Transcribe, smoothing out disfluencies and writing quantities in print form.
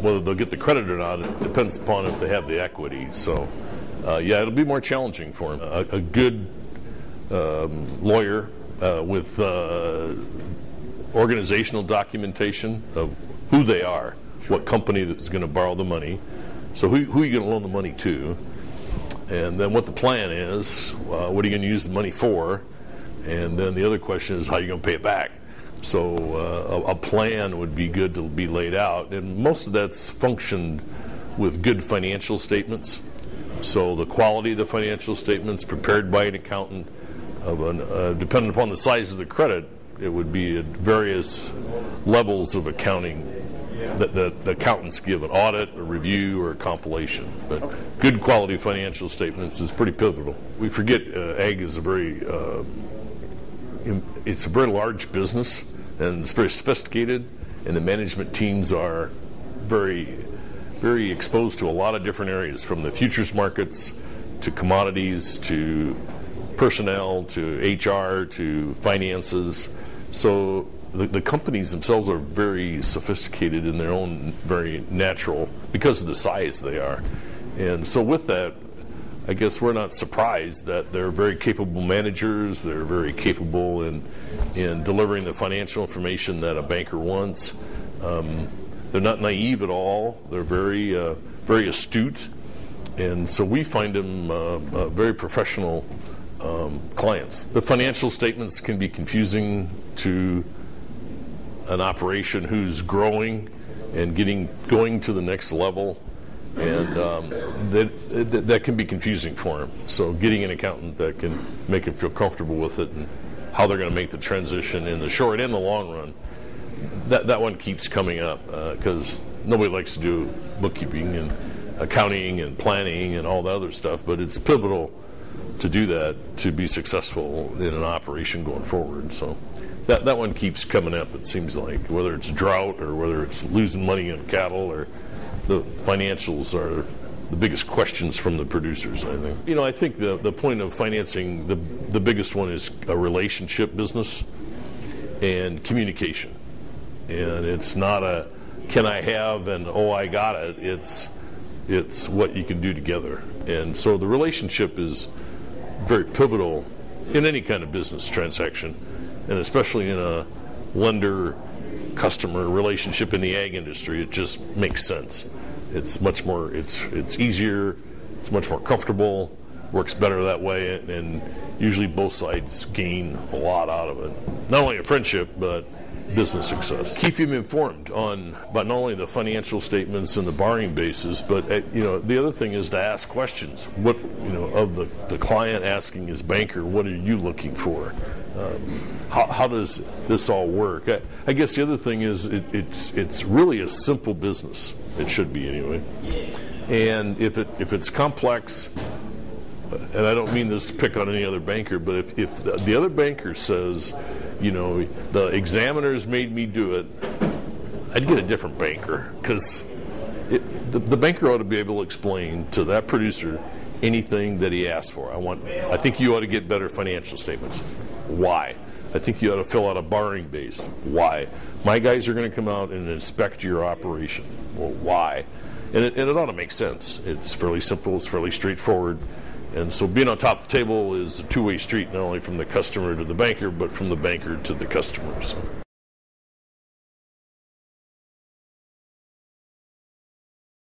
Whether they'll get the credit or not, it depends upon if they have the equity. So, yeah, it'll be more challenging for them. A good lawyer with organizational documentation of who they are, what company that's going to borrow the money, so who are you going to loan the money to, and then what the plan is, what are you going to use the money for, and then the other question is how are you going to pay it back. So a plan would be good to be laid out, and most of that's functioned with good financial statements. So the quality of the financial statements prepared by an accountant, depending upon the size of the credit, it would be at various levels of accounting that the accountants give, an audit, a review, or a compilation. But good quality financial statements is pretty pivotal. We forget ag is it's a very large business, and it's very sophisticated, and the management teams are very, very exposed to a lot of different areas, from the futures markets to commodities to personnel to HR to finances. So the companies themselves are very sophisticated in their own very natural, because of the size they are. And so with that, I guess we're not surprised that they're very capable managers. They're very capable in delivering the financial information that a banker wants. They're not naive at all. They're very, very astute. And so we find them very professional clients. The financial statements can be confusing to an operation who's growing and going to the next level, and that can be confusing for them. So getting an accountant that can make them feel comfortable with it and how they're going to make the transition in the short and the long run, that one keeps coming up, because nobody likes to do bookkeeping and accounting and planning and all the other stuff, but it's pivotal to do that to be successful in an operation going forward. So that one keeps coming up, it seems like, whether it's drought or whether it's losing money in cattle, or the financials are the biggest questions from the producers, I think. I think the point of financing, the biggest one is a relationship business and communication. And it's not a can I have and oh I got it, it's what you can do together. And so the relationship is very pivotal in any kind of business transaction, and especially in a lender-customer relationship in the ag industry. It just makes sense. It's much more, it's easier, it's much more comfortable, works better that way, and usually both sides gain a lot out of it. Not only a friendship, but business success. Keep him informed about not only the financial statements and the borrowing basis, but the other thing is to ask questions. What of the client asking his banker, what are you looking for? How does this all work? I guess the other thing is it's really a simple business. It should be anyway. And if it's complex, and I don't mean this to pick on any other banker, but if the other banker says, the examiners made me do it, I'd get a different banker, because the banker ought to be able to explain to that producer anything that he asks for. I think you ought to get better financial statements. Why? I think you ought to fill out a borrowing base. Why? My guys are going to come out and inspect your operation. Well, why? And it ought to make sense. It's fairly simple. It's fairly straightforward. And so being on top of the table is a two-way street, not only from the customer to the banker, but from the banker to the customer. So.